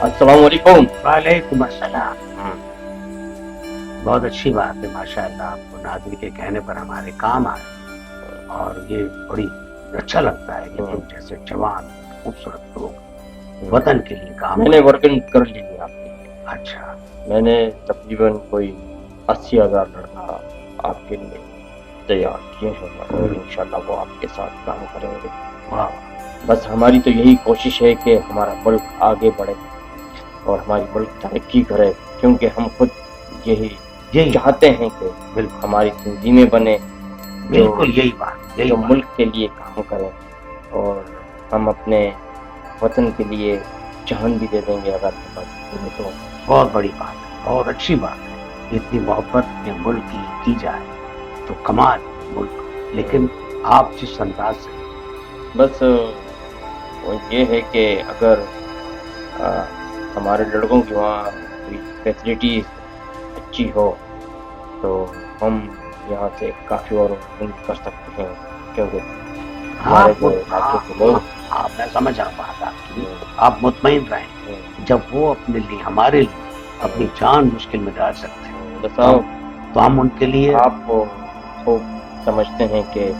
السلام علیکم. وعلیکم السلام. بہت اچھی بات ہے ماشاءاللہ، آپ کو ناظرین کے کہنے پر ہمارے کام آئے اور یہ بڑی اچھا لگتا ہے کہ تم جیسے جوان خوبصورت لوگ وطن کے لیے کام میں نے ورکنگ کر لی ہے آپ کی. اچھا، میں نے تقریباً کوئی 80,000 لڑکا آپ کے لیے تیار کیے ہیں اور انشاءاللہ وہ آپ کے ساتھ کام کریں گے. واہ، بس ہماری تو یہی کوشش ہے کہ ہمارا ملک آگے بڑھے اور ہماری ملک ترقی کرے، کیونکہ ہم خود یہی چاہتے ہیں کہ بالکل ہماری تنظیمیں بنے بالکل یہی بات، جو ملک کے لیے کام کریں، اور ہم اپنے وطن کے لیے جان بھی دے دیں گے اگر ہمیں تو. بہت بڑی بات ہے، بہت اچھی بات ہے. اتنی محبت اپنے ملک کی کی جائے تو کمال ملک. لیکن آپ جس انداز سے بس وہ یہ ہے کہ اگر ہمارے لڑکوں کی وہاں کوئی فیسلٹیز اچھی ہو تو ہم یہاں سے کافی اور کر سکتے ہیں، کیونکہ ہمارے جو علاقے کے لوگ میں سمجھ رہا ہوں بات آپ کی. آپ مطمئن رہیں، جب وہ اپنے لیے ہمارے لیے اپنی جان مشکل میں ڈال سکتے ہیں تو ہم ان کے لیے. آپ خوب سمجھتے ہیں کہ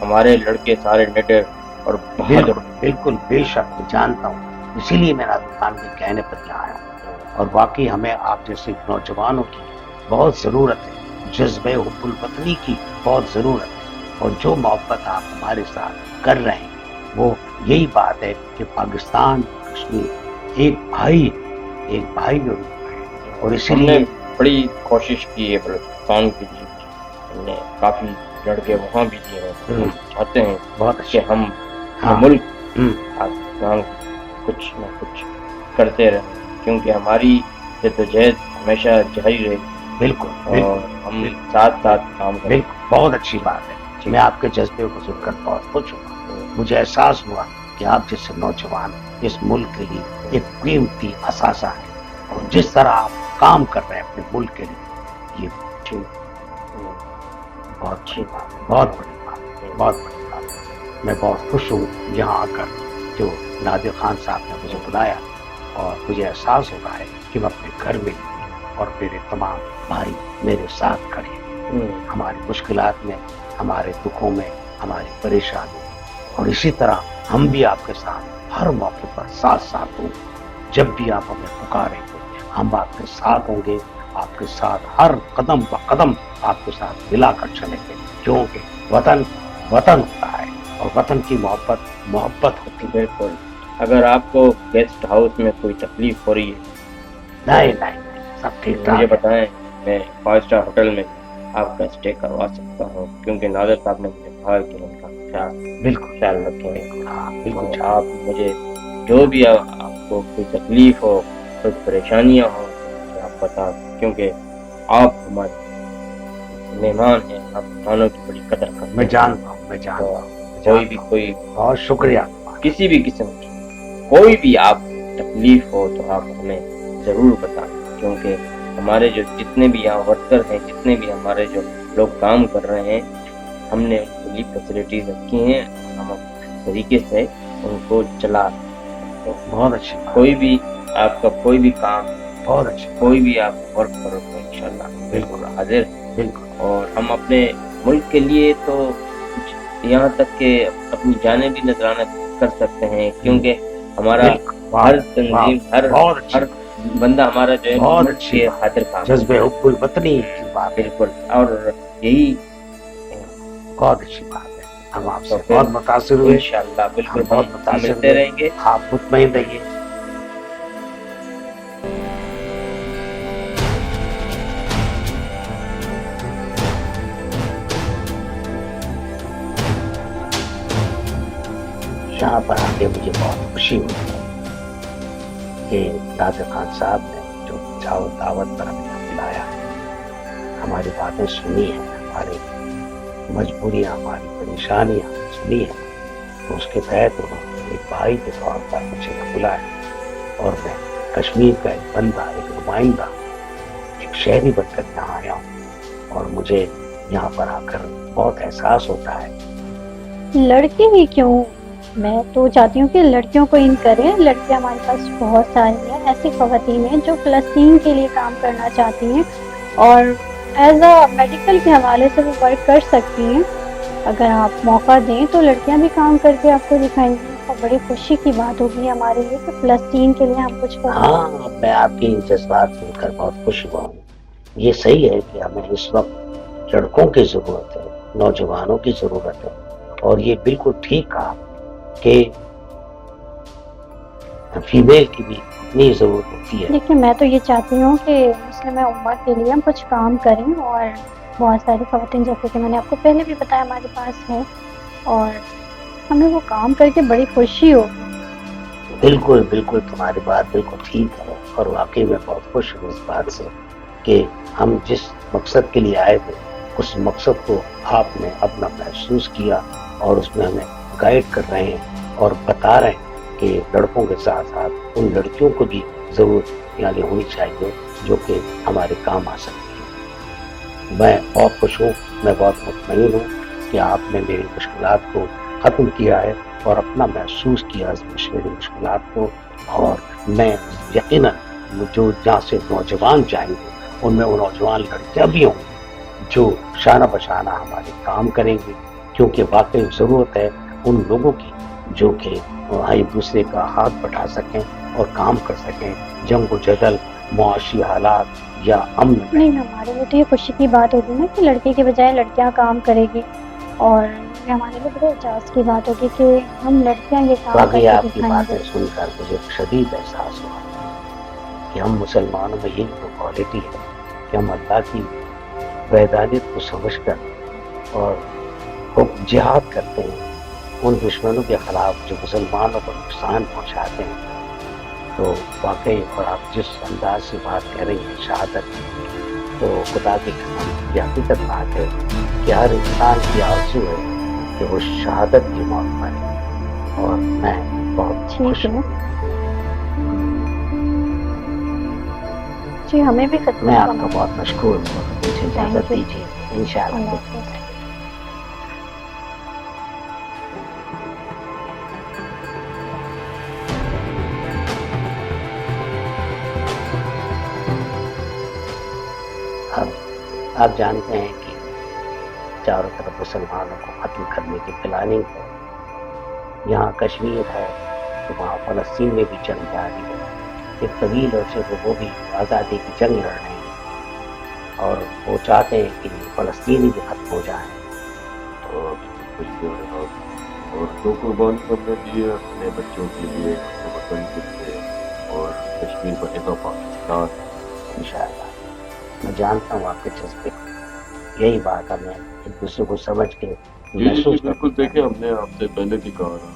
ہمارے لڑکے سارے نڈر اور بہادر. بالکل بے شک میں جانتا ہوں، اسی لیے میں ناظر خان کے کہنے پر یہاں آیا ہوں. اور واقعی ہمیں آپ جیسے نوجوانوں کی بہت ضرورت ہے، جذبہ حب الوطنی کی بہت ضرورت ہے. اور جو محبت آپ ہمارے ساتھ کر رہے ہیں وہ یہی بات ہے کہ پاکستان کشمیر ایک بھائی اور اسی لیے بڑی کوشش کی ہے بلوچستان کے لیے. ہم نے کافی لڑکے وہاں بھی دیے ہیں. ہم چاہتے ہیں بہت کہ ہم ملک پاکستان کچھ نہ کچھ کرتے رہیں، کیونکہ ہماری جدوجہد ہمیشہ جاری رہے گی. بالکل اور ہم ساتھ ساتھ کام کریں. بہت اچھی بات ہے. میں آپ کے جذبے کو سن کر بہت خوش ہوا. مجھے احساس ہوا کہ آپ جیسے نوجوان اس ملک کے لیے ایک قیمتی اثاثہ ہے، اور جس طرح آپ کام کر رہے ہیں اپنے ملک کے لیے، یہ بہت اچھی بات ہے، بہت بڑی بات ہے، بہت بڑی بات ہے. میں بہت خوش ہوں یہاں آ کر جو نادر خان صاحب نے مجھے بلایا، اور مجھے احساس ہو رہا ہے کہ میں اپنے گھر میں اور میرے تمام بھائی میرے ساتھ کھڑے ہیں ہماری مشکلات میں، ہمارے دکھوں میں، ہماری پریشانی. اور اسی طرح ہم بھی آپ کے ساتھ ہر موقع پر ساتھ ہوں. جب بھی آپ ہمیں پکاریں گے ہم آپ کے ساتھ ہوں گے، آپ کے ساتھ ہر قدم قدم آپ کے ساتھ ملا کر چلیں گے، کیونکہ وطن ہوتا ہے اور وطن کی محبت ہوتی ہے. بالکل. اگر آپ کو گیسٹ ہاؤس میں کوئی تکلیف ہو رہی ہے نہیں سب ٹھیک ٹھاک مجھے بتائیں، میں 5 اسٹار ہوٹل میں آپ کا اسٹے کروا سکتا ہوں، کیونکہ نادر صاحب نے مجھے کہا کہ ان کا خیال رکھیں گے. آپ مجھے جو بھی آپ کو کوئی تکلیف ہو، کوئی پریشانیاں ہوں تو مجھے آپ بتا دیں، کیونکہ آپ ہمارے مہمان ہیں. آپ مہمانوں کی بڑی قدر کرتے ہیں. میں جانتا ہوں. کوئی بہت شکریہ. کسی بھی قسم کی کوئی بھی آپ تکلیف ہو تو آپ ہمیں ضرور بتائیں، کیونکہ ہمارے جو جتنے بھی یہاں ورکر ہیں، جتنے بھی ہمارے جو لوگ کام کر رہے ہیں، ہم نے ان کے لیے فیسلٹیز رکھی ہیں اور ہم اپنے طریقے سے ان کو چلا رہے ہیں. بہت اچھی. کوئی بھی آپ کا کوئی بھی کام، بہت اچھی، کوئی بھی آپ ورک کرو تو انشاءاللہ بالکل حاضر ہیں. اور ہم اپنے ملک کے لیے تو یہاں تک کہ اپنی جانیں بھی نذرانہ کر سکتے ہیں، کیونکہ ہمارا ہر تنظیم، ہر بندہ ہمارا جو ہے ملک کے خاطر کام، جذبہ حب الوطنی کی بات. بالکل. اور یہی بہت اچھی بات ہے. ہم آپ سے بہت متاثر ہوئے. انشاءاللہ بالکل بہت متاثر ملتے رہیں گے. آپ مطمئن رہیے. یہاں پر آ کے مجھے بہت خوشی ہوئی کہ نادر خان صاحب نے جو دعوت پر ہمیں بلایا، ہماری باتیں سنی ہیں، ہماری مجبوریاں، ہماری پریشانیاں سنی ہیں، تو اس کے تحت انہوں نے ایک بھائی کے طور پر مجھے بلایا. اور میں کشمیر کا ایک بندہ، ایک نمائندہ، ایک شہری بن کر یہاں آیا ہوں، اور مجھے یہاں پر آ کر بہت احساس ہوتا ہے. لڑکے ہی کیوں، میں تو چاہتی ہوں کہ لڑکیوں کو ان کریں. لڑکیاں ہمارے پاس بہت ساری ہیں، ایسی خواتین ہیں جو فلسطین کے لیے کام کرنا چاہتی ہیں اور ایز اے میڈیکل کے حوالے سے وہ ورک کر سکتی ہیں. اگر آپ موقع دیں تو لڑکیاں بھی کام کر کے آپ کو دکھائیں گی اور بڑی خوشی کی بات ہوگی ہمارے لیے کہ فلسطین کے لیے ہم کچھ کر رہے ہیں. ہاں، میں آپ کی جذبات سن کر بہت خوش ہوا ہوں. یہ صحیح ہے کہ ہمیں اس وقت لڑکوں کی ضرورت ہے، نوجوانوں کی ضرورت ہے، اور یہ بالکل ٹھیک کہا کہ فیمیل کی بھی اتنی ضرورت ہوتی ہے. دیکھیے میں تو یہ چاہتی ہوں کہ مسلم امہ کے لیے ہم کچھ کام کریں، اور بہت ساری خواتین جیسے کہ میں نے آپ کو پہلے بھی بتایا ہمارے پاس ہے، اور ہمیں وہ کام کر کے بڑی خوشی ہوگی. بالکل بالکل، تمہاری بات بالکل ٹھیک ہے، اور واقعی میں بہت خوش ہوں اس بات سے کہ ہم جس مقصد کے لیے آئے تھے اس مقصد کو آپ نے اپنا محسوس کیا اور اس میں ہمیں گائیڈ کر رہے ہیں اور بتا رہے ہیں کہ لڑکوں کے ساتھ ساتھ ان لڑکیوں کو بھی ضرورت یعنی ہونی چاہیے جو کہ ہمارے کام آ سکتی ہیں. میں بہت خوش ہوں، میں بہت مطمئن ہوں کہ آپ نے میری مشکلات کو ختم کیا ہے اور اپنا محسوس کیا اس میری مشکلات کو، اور میں یقیناً جو جہاں سے نوجوان جائیں گے ان میں وہ نوجوان لڑکیاں بھی ہوں جو شانہ بشانہ ہمارے کام کریں گے، کیونکہ واقعی ضرورت ہے ان لوگوں کی جو کہ ایک دوسرے کا ہاتھ بٹا سکیں اور کام کر سکیں. جنگ و جدل، معاشی حالات یا امن میں نہیں، ہمارے لیے تو یہ خوشی کی بات ہوگی نا کہ لڑکے کے بجائے لڑکیاں کام کرے گی، اور یہ ہمارے لیے بڑے اعزاز کی بات ہوگی کہ ہم لڑکیاں یہ کام کر واقعی کے آپ کی دکھائیں گے. باتیں سن کر مجھے شدید احساس ہوا کہ ہم مسلمانوں میں یہی تو کوالٹی ہے کہ ہم اللہ کی وحدانیت کو سمجھ کر اور جہاد کرتے ہیں ان دشمنوں کے خلاف جو مسلمانوں کو نقصان پہنچاتے ہیں. تو واقعی، اور آپ جس انداز سے بات کہہ رہی ہیں شہادت کی، تو خدا کی قسم یہ حقیقت بات ہے کہ ہر انسان کی آرزو ہے کہ وہ شہادت کی موت پائے، اور میں بہت خوش ٹھیک ہے ہوں. جی، ہمیں بھی میں خدمت آپ کا کرنا. بہت مشکور ہوں. مجھے اجازت Thank you. دیجیے، انشاءاللہ. اللہ حافظ. اب آپ جانتے ہیں کہ چاروں طرف مسلمانوں کو ختم کرنے کی پلاننگ ہے. یہاں کشمیر ہے تو وہاں فلسطین میں بھی جنگ جاری ہے. ایک طویل عرصے سے وہ بھی آزادی کی جنگ لڑ رہے ہیں اور وہ چاہتے ہیں کہ فلسطینی بھی ختم ہو جائیں. اور جو قربانی ہم نے دی ہے اپنے بچوں کے لیے، اپنے وطن کے لیے، اور کشمیر بنے گا پاکستان. انشاءاللہ میں جانتا ہوں آپ کے جذبے کو. یہی بات ہمیں ایک دوسرے کو سمجھ کے جی محسوس بالکل. کرتے دیکھیں، ہم نے آپ سے پہلے بھی کہا تھا.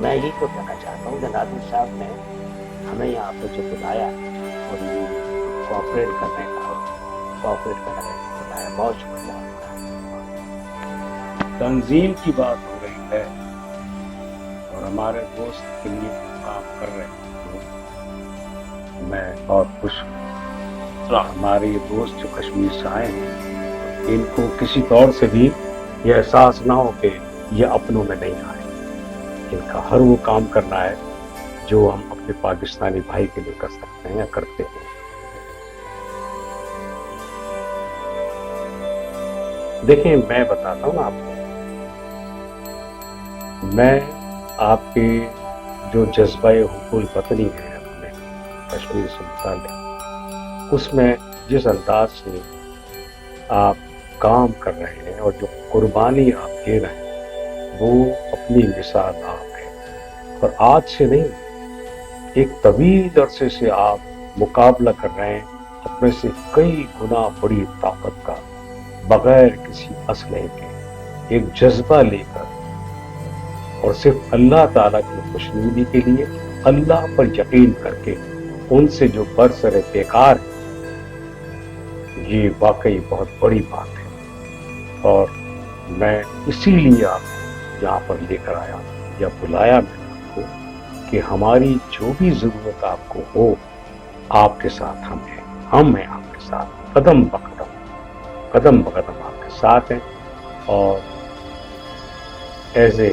میں یہی تو کہنا چاہتا ہوں کہ نادر صاحب نے ہمیں یہاں پہ جو بلایا اور کوآپریٹ کرنے کا بلایا، بہت شکریہ آپ کا. تنظیم کی بات ہو رہی ہے اور ہمارے دوست کے لیے کام کر رہے ہیں، میں بہت خوش ہوں. ہمارے یہ دوست جو کشمیر سے آئے ہیں ان کو کسی طور سے بھی یہ احساس نہ ہو کہ یہ اپنوں میں نہیں آئے. ان کا ہر وہ کام کرنا ہے جو ہم اپنے پاکستانی بھائی کے لیے کر سکتے ہیں یا کرتے ہیں. دیکھیں، میں بتاتا ہوں آپ کو، میں آپ کے جو جذبہ حب الوطنی ہے اپنے کشمیر سے متعلق، اس میں جس انداز سے آپ کام کر رہے ہیں اور جو قربانی آپ دے رہے ہیں وہ اپنی مثال آپ ہے. اور آج سے نہیں، ایک طویل عرصے سے آپ مقابلہ کر رہے ہیں اپنے سے کئی گنا بڑی طاقت کا، بغیر کسی اسلحے کے، ایک جذبہ لے کر، اور صرف اللہ تعالیٰ کی خوشنودی کے لیے، اللہ پر یقین کر کے ان سے جو برسر پیکار ہے. یہ واقعی بہت بڑی بات ہے، اور میں اسی لیے آپ کو یہاں پر لے کر آیا یا بلایا میں آپ کو کہ ہماری جو بھی ضرورت آپ کو ہو، آپ کے ساتھ ہم ہیں آپ کے ساتھ، قدم بقدم آپ کے ساتھ ہیں. اور ایز اے